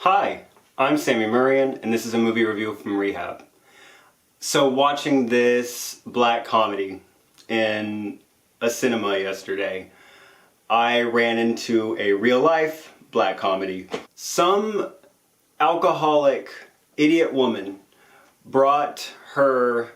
Hi, I'm Sammy Murrian, and this is a movie review from Rehab. So watching this black comedy in a cinema yesterday, I ran into a real-life black comedy. Some alcoholic idiot woman brought her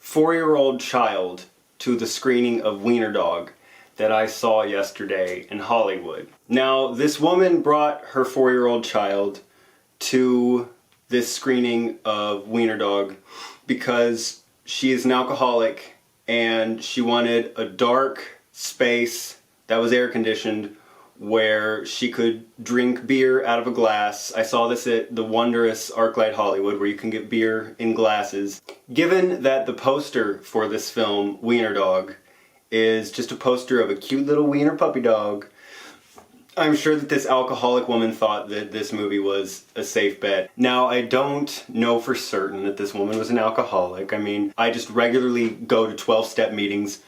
4-year-old child to the screening of Wiener-Dog that I saw yesterday in Hollywood. Now, this woman brought her 4-year-old child to this screening of Wiener-Dog because she is an alcoholic and she wanted a dark space that was air conditioned where she could drink beer out of a glass. I saw this at the wondrous ArcLight Hollywood where you can get beer in glasses. Given that the poster for this film, Wiener-Dog, is just a poster of a cute little wiener puppy dog, I'm sure that this alcoholic woman thought that this movie was a safe bet. Now, I don't know for certain that this woman was an alcoholic. I mean, I just regularly go to 12-step meetings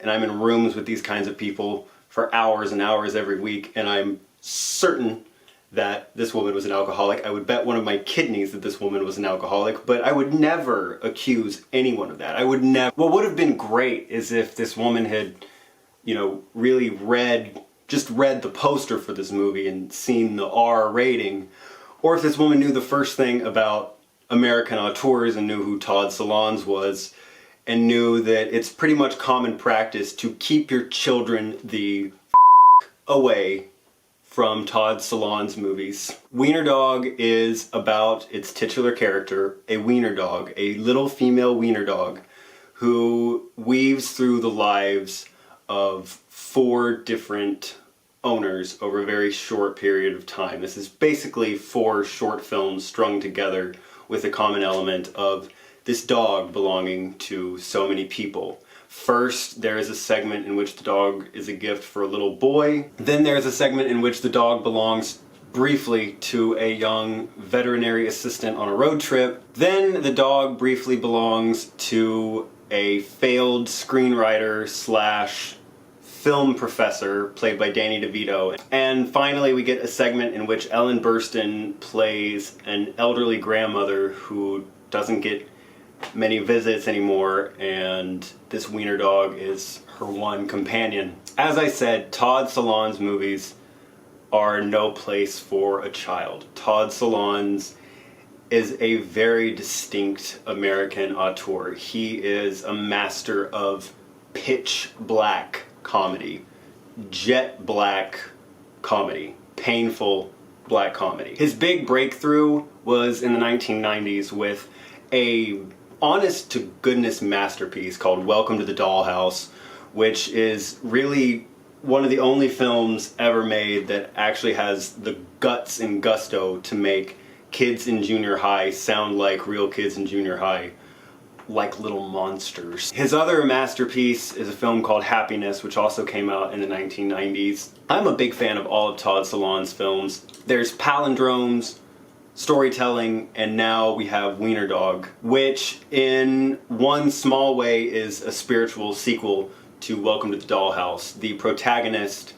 and I'm in rooms with these kinds of people for hours and hours every week, and I'm certain that this woman was an alcoholic. I would bet one of my kidneys that this woman was an alcoholic, but I would never accuse anyone of that. I would never. What would have been great is if this woman had, really just read the poster for this movie and seen the R rating, or if this woman knew the first thing about American auteurs and knew who Todd Solondz was, and knew that it's pretty much common practice to keep your children the away from Todd Solondz movies. Wiener-Dog is about its titular character, a wiener dog, a little female wiener dog, who weaves through the lives of 4 different owners over a very short period of time. This is basically 4 short films strung together with a common element of this dog belonging to so many people. First, there is a segment in which the dog is a gift for a little boy. Then there's a segment in which the dog belongs briefly to a young veterinary assistant on a road trip. Then the dog briefly belongs to a failed screenwriter / film professor played by Danny DeVito. And finally we get a segment in which Ellen Burstyn plays an elderly grandmother who doesn't get many visits anymore, and this wiener dog is her one companion. As I said, Todd Solondz movies are no place for a child. Todd Solondz is a very distinct American auteur. He is a master of pitch black comedy, jet black comedy, painful black comedy. His big breakthrough was in the 1990s with a honest-to-goodness masterpiece called Welcome to the Dollhouse, which is really one of the only films ever made that actually has the guts and gusto to make kids in junior high sound like real kids in junior high, like little monsters. His other masterpiece is a film called Happiness, which also came out in the 1990s. I'm a big fan of all of Todd Solondz films. There's palindromes, storytelling, and now we have Wiener-Dog, which in one small way is a spiritual sequel to Welcome to the Dollhouse. The protagonist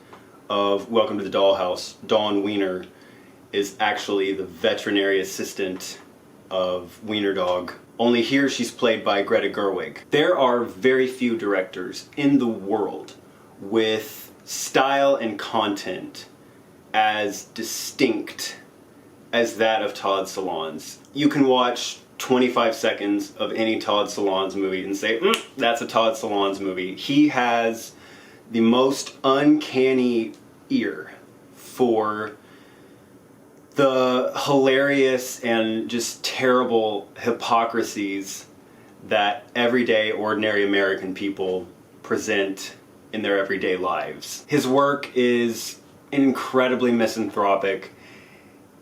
of Welcome to the Dollhouse, Dawn Wiener, is actually the veterinary assistant of Wiener-Dog. Only here she's played by Greta Gerwig. There are very few directors in the world with style and content as distinct as that of Todd Solondz. You can watch 25 seconds of any Todd Solondz movie and say, that's a Todd Solondz movie. He has the most uncanny ear for the hilarious and just terrible hypocrisies that everyday, ordinary American people present in their everyday lives. His work is incredibly misanthropic.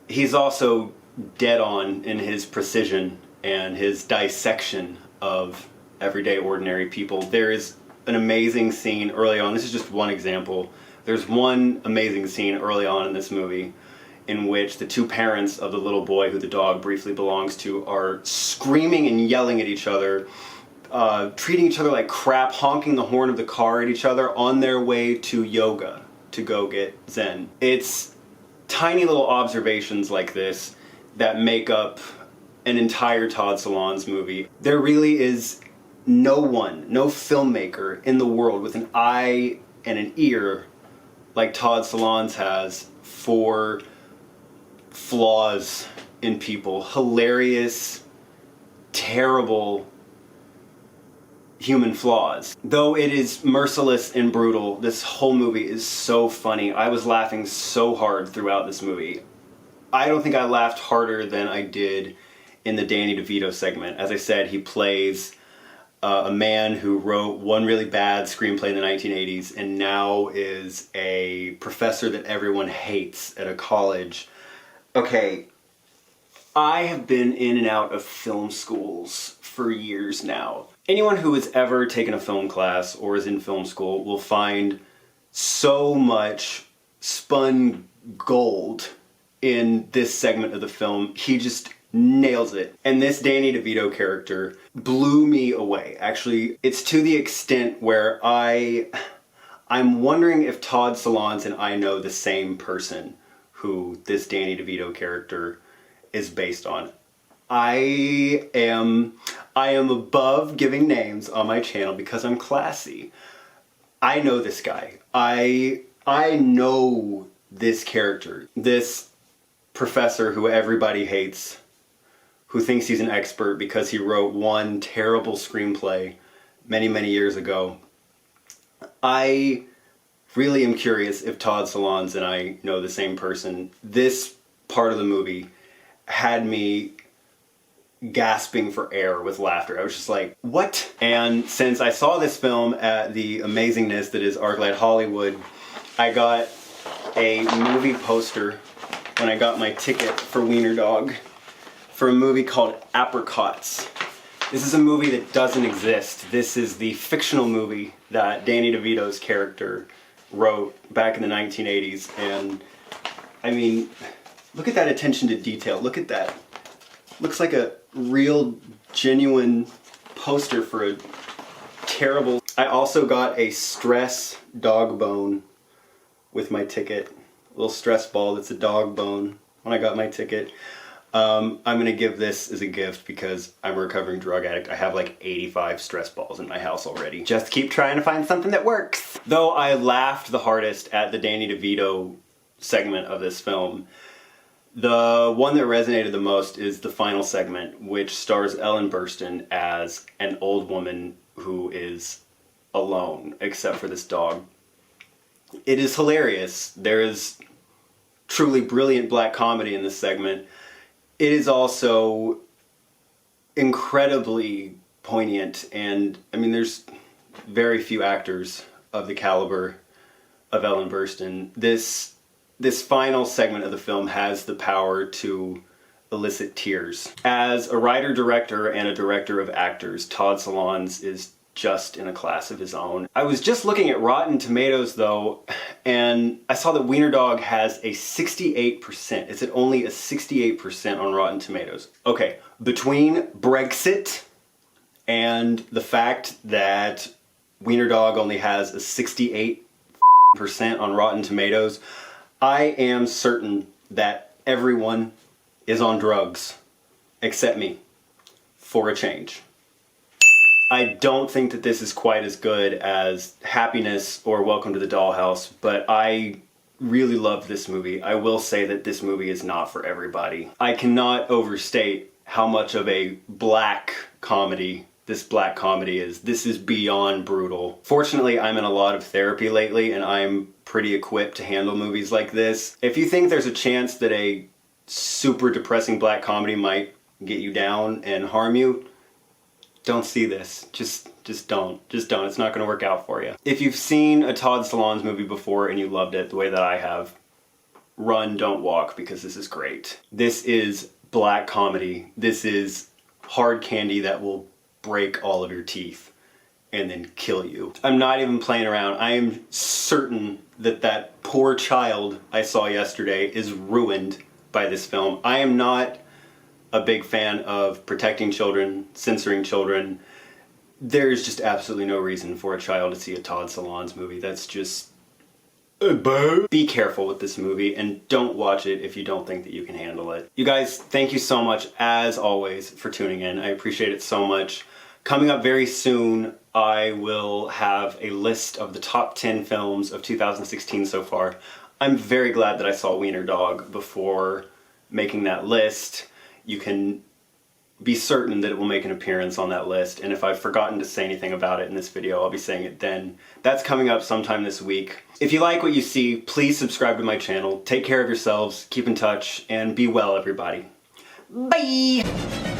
He's also dead on in his precision and his dissection of everyday, ordinary people. There is an amazing scene early on. This is just one example. There's one amazing scene early on in this movie in which the 2 parents of the little boy who the dog briefly belongs to are screaming and yelling at each other, treating each other like crap, honking the horn of the car at each other on their way to yoga to go get Zen. It's tiny little observations like this that make up an entire Todd Solondz movie. There really is no one, no filmmaker in the world with an eye and an ear like Todd Solondz has for flaws in people. Hilarious, terrible human flaws. Though it is merciless and brutal, this whole movie is so funny. I was laughing so hard throughout this movie. I don't think I laughed harder than I did in the Danny DeVito segment. As I said, he plays a man who wrote one really bad screenplay in the 1980s and now is a professor that everyone hates at a college. Okay, I have been in and out of film schools for years now. Anyone who has ever taken a film class or is in film school will find so much spun gold in this segment of the film. He just nails it. And this Danny DeVito character blew me away. Actually, it's to the extent where I'm wondering if Todd Solondz and I know the same person who this Danny DeVito character is based on. I am above giving names on my channel because I'm classy. I know this guy. I know this character. This professor who everybody hates, who thinks he's an expert because he wrote one terrible screenplay many, many years ago. I really am curious if Todd Solondz and I know the same person. This part of the movie had me gasping for air with laughter. I was just like, what? And since I saw this film at the amazingness that is ArcLight Hollywood, I got a movie poster when I got my ticket for Wiener-Dog for a movie called Apricots. This is a movie that doesn't exist. This is the fictional movie that Danny DeVito's character wrote back in the 1980s. And I mean, look at that attention to detail. Look at that. Looks like a real, genuine poster for a terrible... I also got a stress dog bone with my ticket. A little stress ball that's a dog bone when I got my ticket. I'm gonna give this as a gift because I'm a recovering drug addict. I have like 85 stress balls in my house already. Just keep trying to find something that works. Though I laughed the hardest at the Danny DeVito segment of this film, the one that resonated the most is the final segment, which stars Ellen Burstyn as an old woman who is alone, except for this dog. It is hilarious. There is truly brilliant black comedy in this segment. It is also incredibly poignant, and I mean, there's very few actors of the caliber of Ellen Burstyn. This final segment of the film has the power to elicit tears. As a writer-director and a director of actors, Todd Solondz is just in a class of his own. I was just looking at Rotten Tomatoes though, and I saw that Wiener-Dog has a 68%. It's at only a 68% on Rotten Tomatoes. Okay, between Brexit and the fact that Wiener-Dog only has a 68% on Rotten Tomatoes, I am certain that everyone is on drugs, except me, for a change. I don't think that this is quite as good as Happiness or Welcome to the Dollhouse, but I really love this movie. I will say that this movie is not for everybody. I cannot overstate how much of a black comedy this black comedy is. This is beyond brutal. Fortunately, I'm in a lot of therapy lately, and I'm pretty equipped to handle movies like this. If you think there's a chance that a super depressing black comedy might get you down and harm you, don't see this. Just don't. Just don't. It's not going to work out for you. If you've seen a Todd Solondz movie before and you loved it the way that I have, run, don't walk, because this is great. This is black comedy. This is hard candy that will break all of your teeth and then kill you. I'm not even playing around. I am certain that that poor child I saw yesterday is ruined by this film. I am not a big fan of protecting children, censoring children. There's just absolutely no reason for a child to see a Todd Solondz movie. That's just Be careful with this movie and don't watch it if you don't think that you can handle it. You guys, thank you so much, as always, for tuning in. I appreciate it so much. Coming up very soon, I will have a list of the top 10 films of 2016 so far. I'm very glad that I saw Wiener-Dog before making that list. You can be certain that it will make an appearance on that list, and if I've forgotten to say anything about it in this video, I'll be saying it then. That's coming up sometime this week. If you like what you see, please subscribe to my channel. Take care of yourselves, keep in touch, and be well, everybody. Bye!